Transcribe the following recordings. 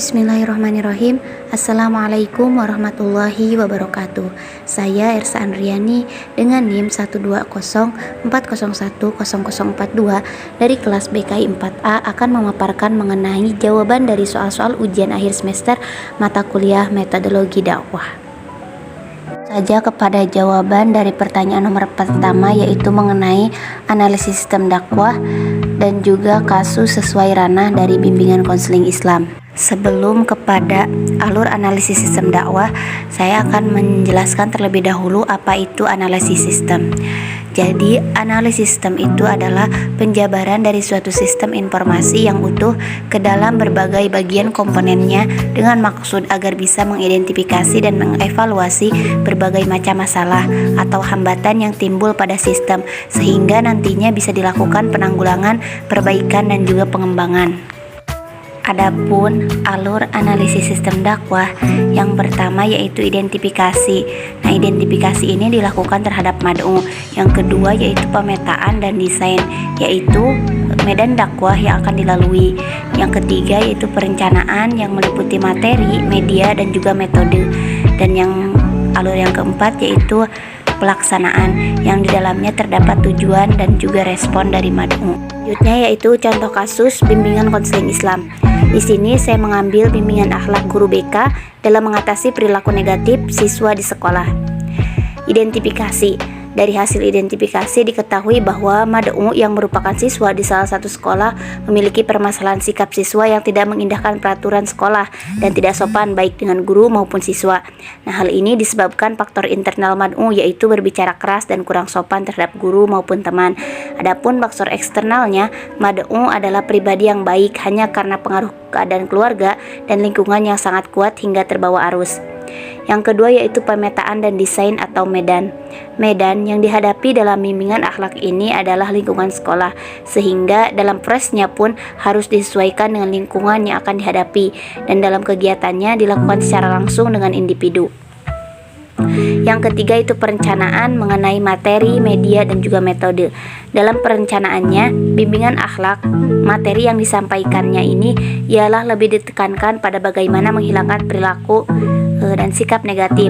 Bismillahirrahmanirrahim. Assalamualaikum warahmatullahi wabarakatuh. Saya Ersa Andriani dengan NIM 120401042 dari kelas BKI 4A akan memaparkan mengenai jawaban dari soal-soal ujian akhir semester mata kuliah metodologi dakwah. Saja kepada jawaban dari pertanyaan nomor pertama, yaitu mengenai analisis sistem dakwah dan juga kasus sesuai ranah dari bimbingan konseling Islam. Sebelum kepada alur analisis sistem dakwah, saya akan menjelaskan terlebih dahulu apa itu analisis sistem. Jadi, analisis sistem itu adalah penjabaran dari suatu sistem informasi yang utuh ke dalam berbagai bagian komponennya dengan maksud agar bisa mengidentifikasi dan mengevaluasi berbagai macam masalah atau hambatan yang timbul pada sistem, sehingga nantinya bisa dilakukan penanggulangan, perbaikan, dan juga pengembangan. Adapun alur analisis sistem dakwah, yang pertama yaitu identifikasi. Nah, identifikasi ini dilakukan terhadap mad'u. Yang kedua yaitu pemetaan dan desain, yaitu medan dakwah yang akan dilalui. Yang ketiga yaitu perencanaan yang meliputi materi, media, dan juga metode. Dan yang alur yang keempat yaitu pelaksanaan, yang di dalamnya terdapat tujuan dan juga respon dari mad'u. Selanjutnya yaitu contoh kasus bimbingan konseling Islam. Di sini saya mengambil bimbingan akhlak guru BK dalam mengatasi perilaku negatif siswa di sekolah. Identifikasi. Dari hasil identifikasi diketahui bahwa mad'u yang merupakan siswa di salah satu sekolah memiliki permasalahan sikap siswa yang tidak mengindahkan peraturan sekolah dan tidak sopan baik dengan guru maupun siswa. Nah, hal ini disebabkan faktor internal mad'u, yaitu berbicara keras dan kurang sopan terhadap guru maupun teman. Adapun faktor eksternalnya, mad'u adalah pribadi yang baik hanya karena pengaruh keadaan keluarga dan lingkungan yang sangat kuat hingga terbawa arus. Yang kedua yaitu pemetaan dan desain atau medan. Medan yang dihadapi dalam bimbingan akhlak ini adalah lingkungan sekolah, sehingga dalam prosesnya pun harus disesuaikan dengan lingkungan yang akan dihadapi, dan dalam kegiatannya dilakukan secara langsung dengan individu. Yang ketiga itu perencanaan mengenai materi, media, dan juga metode. Dalam perencanaannya, bimbingan akhlak, materi yang disampaikannya ini ialah lebih ditekankan pada bagaimana menghilangkan perilaku dan sikap negatif,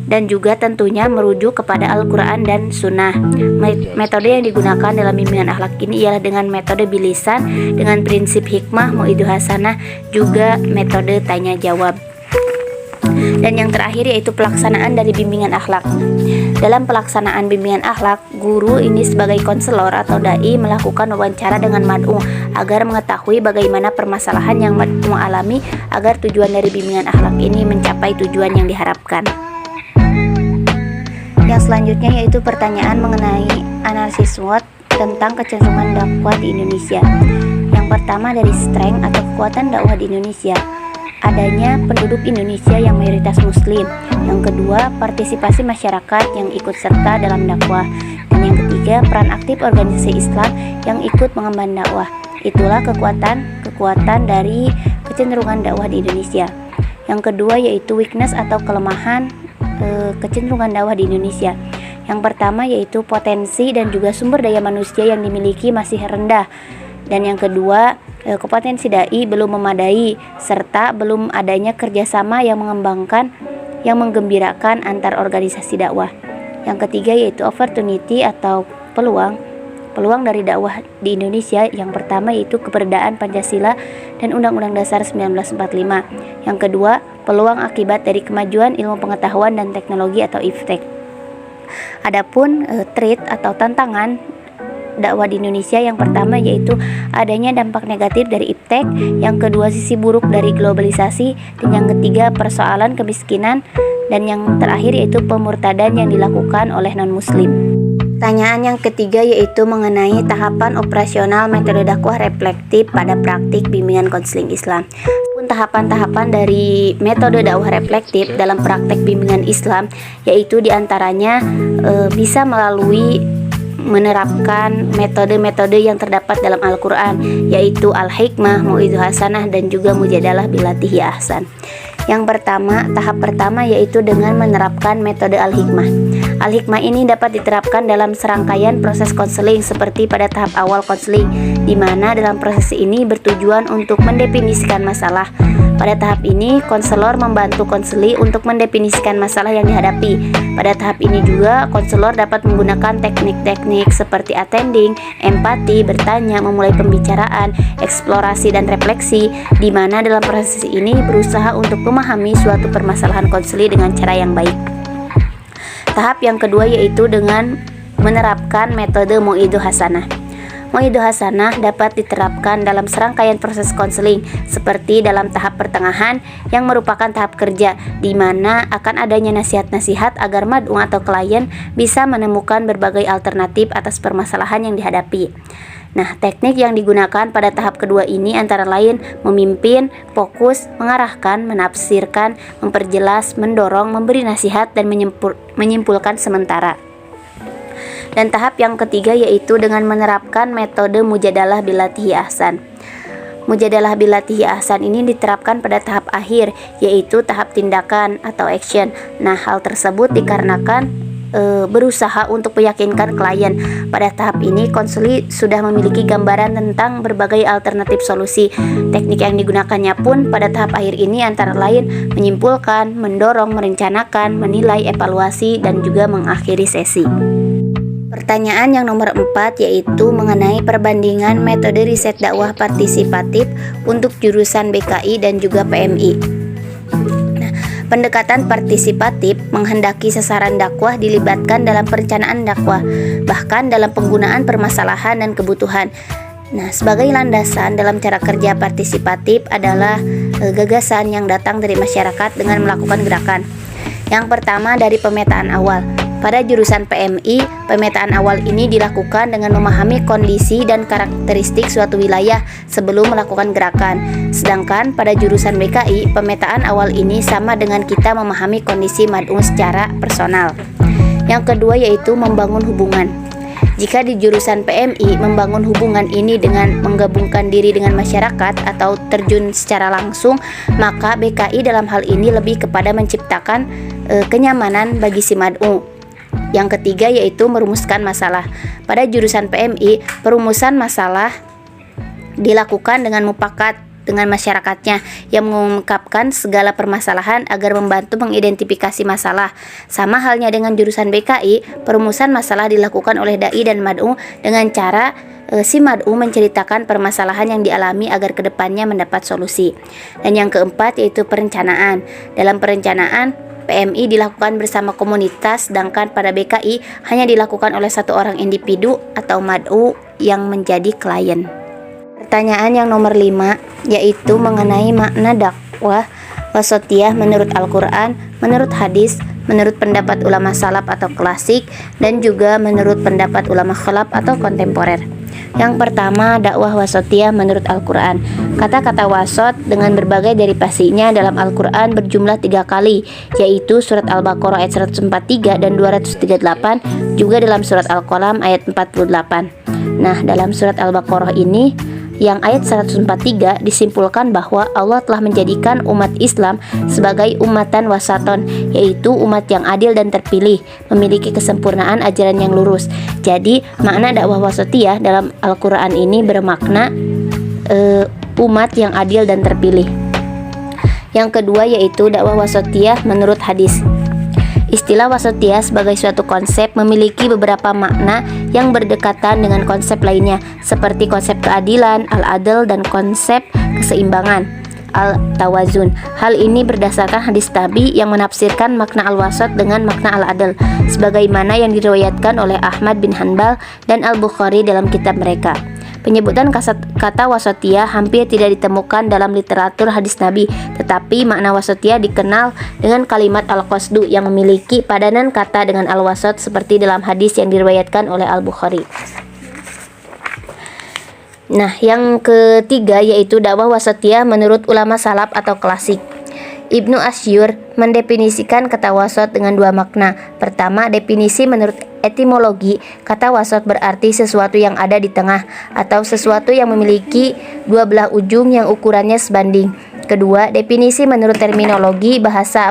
dan juga tentunya merujuk kepada Al-Quran dan Sunnah. Metode yang digunakan dalam bimbingan akhlak ini ialah dengan metode bilisan dengan prinsip hikmah, mau'idhah hasanah, juga metode tanya jawab. Dan yang terakhir yaitu pelaksanaan dari bimbingan akhlak. Dalam pelaksanaan bimbingan akhlak, guru ini sebagai konselor atau dai melakukan wawancara dengan mad'u agar mengetahui bagaimana permasalahan yang mad'u alami agar tujuan dari bimbingan akhlak ini mencapai tujuan yang diharapkan. Yang selanjutnya yaitu pertanyaan mengenai analisis SWOT tentang kecenderungan dakwah di Indonesia. Yang pertama dari strength atau kekuatan dakwah di Indonesia. Adanya penduduk Indonesia yang mayoritas muslim. Yang kedua, partisipasi masyarakat yang ikut serta dalam dakwah. Dan yang ketiga, peran aktif organisasi Islam yang ikut mengemban dakwah. Itulah kekuatan dari kecenderungan dakwah di Indonesia. Yang kedua yaitu weakness atau kelemahan kecenderungan dakwah di Indonesia. Yang pertama yaitu potensi dan juga sumber daya manusia yang dimiliki masih rendah. Dan yang kedua, kompetensi dai belum memadai, serta belum adanya kerjasama yang menggembirakan antar organisasi dakwah. Yang ketiga yaitu opportunity atau peluang dari dakwah di Indonesia. Yang pertama yaitu keberadaan Pancasila dan Undang-Undang Dasar 1945. Yang kedua, peluang akibat dari kemajuan ilmu pengetahuan dan teknologi atau IPTEK. Adapun threat atau tantangan dakwah di Indonesia, yang pertama yaitu adanya dampak negatif dari IPTEK, yang kedua sisi buruk dari globalisasi, dan yang ketiga persoalan kemiskinan, dan yang terakhir yaitu pemurtadan yang dilakukan oleh non-muslim. Pertanyaan yang ketiga yaitu mengenai tahapan operasional metode dakwah reflektif pada praktik bimbingan konseling Islam. Tahapan-tahapan dari metode dakwah reflektif dalam praktek bimbingan Islam yaitu diantaranya bisa melalui menerapkan metode-metode yang terdapat dalam Al-Quran, yaitu Al-Hikmah, Mau'idhah Hasanah, dan juga Mujadalah Billati Hiya Ahsan. Tahap pertama yaitu dengan menerapkan metode Al-Hikmah. Al-Hikmah ini dapat diterapkan dalam serangkaian proses konseling seperti pada tahap awal konseling, di mana dalam proses ini bertujuan untuk mendefinisikan masalah, Pada tahap ini, konselor membantu konseli untuk mendefinisikan masalah yang dihadapi. Pada tahap ini juga, konselor dapat menggunakan teknik-teknik seperti attending, empati, bertanya, memulai pembicaraan, eksplorasi, dan refleksi, di mana dalam proses ini berusaha untuk memahami suatu permasalahan konseli dengan cara yang baik. Tahap yang kedua yaitu dengan menerapkan metode Mau'idhah Hasanah. Mau'idhah Hasanah dapat diterapkan dalam serangkaian proses konseling, seperti dalam tahap pertengahan yang merupakan tahap kerja, di mana akan adanya nasihat-nasihat agar mad'u atau klien bisa menemukan berbagai alternatif atas permasalahan yang dihadapi. Nah, teknik yang digunakan pada tahap kedua ini antara lain memimpin, fokus, mengarahkan, menafsirkan, memperjelas, mendorong, memberi nasihat, dan menyimpulkan sementara. Dan tahap yang ketiga yaitu dengan menerapkan metode mujadalah billatihi ahsan. Mujadalah billatihi ahsan ini diterapkan pada tahap akhir, yaitu tahap tindakan atau action. Nah, hal tersebut dikarenakan berusaha untuk meyakinkan klien. Pada tahap ini, konseli sudah memiliki gambaran tentang berbagai alternatif solusi. Teknik yang digunakannya pun pada tahap akhir ini antara lain menyimpulkan, mendorong, merencanakan, menilai, evaluasi, dan juga mengakhiri sesi. Pertanyaan yang nomor 4 yaitu mengenai perbandingan metode riset dakwah partisipatif untuk jurusan BKI dan juga PMI. Nah, pendekatan partisipatif menghendaki sasaran dakwah dilibatkan dalam perencanaan dakwah, bahkan dalam penggunaan permasalahan dan kebutuhan. Nah, sebagai landasan dalam cara kerja partisipatif adalah gagasan yang datang dari masyarakat dengan melakukan gerakan. Yang pertama dari pemetaan awal. Pada jurusan PMI, pemetaan awal ini dilakukan dengan memahami kondisi dan karakteristik suatu wilayah sebelum melakukan gerakan. Sedangkan pada jurusan BKI, pemetaan awal ini sama dengan kita memahami kondisi mad'u secara personal. Yang kedua yaitu membangun hubungan. Jika di jurusan PMI membangun hubungan ini dengan menggabungkan diri dengan masyarakat atau terjun secara langsung, maka BKI dalam hal ini lebih kepada menciptakan kenyamanan bagi si mad'u. Yang ketiga yaitu merumuskan masalah. Pada jurusan PMI, perumusan masalah dilakukan dengan mufakat dengan masyarakatnya yang mengungkapkan segala permasalahan agar membantu mengidentifikasi masalah. Sama halnya dengan jurusan BKI, perumusan masalah dilakukan oleh dai dan mad'u dengan cara si mad'u menceritakan permasalahan yang dialami agar kedepannya mendapat solusi. Dan yang keempat yaitu perencanaan. Dalam perencanaan, PMI dilakukan bersama komunitas, sedangkan pada BKI hanya dilakukan oleh satu orang individu atau mad'u yang menjadi klien. Pertanyaan yang nomor 5 yaitu mengenai makna dakwah wasatiyah menurut Al-Quran, menurut hadis, menurut pendapat ulama salaf atau klasik, dan juga menurut pendapat ulama khalaf atau kontemporer. Yang pertama, dakwah wasatiyah menurut Al-Quran. Kata-kata wasat dengan berbagai derivasinya dalam Al-Quran berjumlah 3 kali, yaitu surat Al-Baqarah ayat 143 dan 238, juga dalam surat Al-Qalam ayat 48. Nah, dalam surat Al-Baqarah ini yang ayat 143 disimpulkan bahwa Allah telah menjadikan umat Islam sebagai umatan wasaton, yaitu umat yang adil dan terpilih, memiliki kesempurnaan ajaran yang lurus. Jadi makna dakwah wasatiyah dalam Al-Quran ini bermakna umat yang adil dan terpilih. Yang kedua yaitu dakwah wasatiyah menurut hadis. Istilah wasatiyah sebagai suatu konsep memiliki beberapa makna yang berdekatan dengan konsep lainnya, seperti konsep keadilan, al-adl, dan konsep keseimbangan, al-tawazun. Hal ini berdasarkan hadis Nabi yang menafsirkan makna al-wasat dengan makna al-adl, sebagaimana yang diriwayatkan oleh Ahmad bin Hanbal dan Al-Bukhari dalam kitab mereka. Penyebutan kata wasatiyah hampir tidak ditemukan dalam literatur hadis Nabi, tetapi makna wasatiyah dikenal dengan kalimat al-qasdu yang memiliki padanan kata dengan al-wasat seperti dalam hadis yang diriwayatkan oleh Al-Bukhari. Nah, yang ketiga yaitu dakwah wasatiyah menurut ulama salaf atau klasik. Ibnu Asyur mendefinisikan kata wasat dengan 2 makna. Pertama, definisi menurut etimologi, kata wasat berarti sesuatu yang ada di tengah atau sesuatu yang memiliki 2 belah ujung yang ukurannya sebanding. Kedua, definisi menurut terminologi bahasa,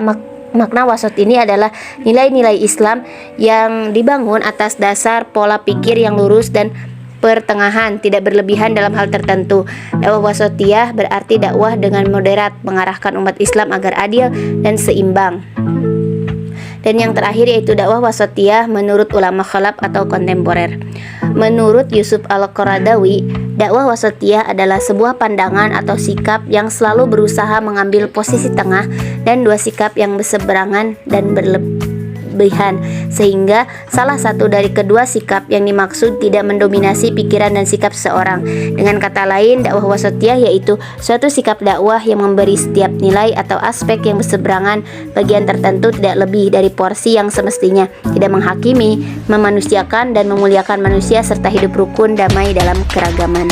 makna wasat ini adalah nilai-nilai Islam yang dibangun atas dasar pola pikir yang lurus dan pertengahan, tidak berlebihan dalam hal tertentu. Dakwah wasatiyah berarti dakwah dengan moderat, mengarahkan umat Islam agar adil dan seimbang. Dan yang terakhir yaitu dakwah wasatiyah menurut ulama khalaf atau kontemporer. Menurut Yusuf Al-Qaradawi, dakwah wasatiyah adalah sebuah pandangan atau sikap yang selalu berusaha mengambil posisi tengah dan dua sikap yang berseberangan dan berlebihan, sehingga salah satu dari kedua sikap yang dimaksud tidak mendominasi pikiran dan sikap seorang. Dengan kata lain, dakwah wasatiyah yaitu suatu sikap dakwah yang memberi setiap nilai atau aspek yang berseberangan bagian tertentu tidak lebih dari porsi yang semestinya, tidak menghakimi, memanusiakan dan memuliakan manusia serta hidup rukun damai dalam keragaman.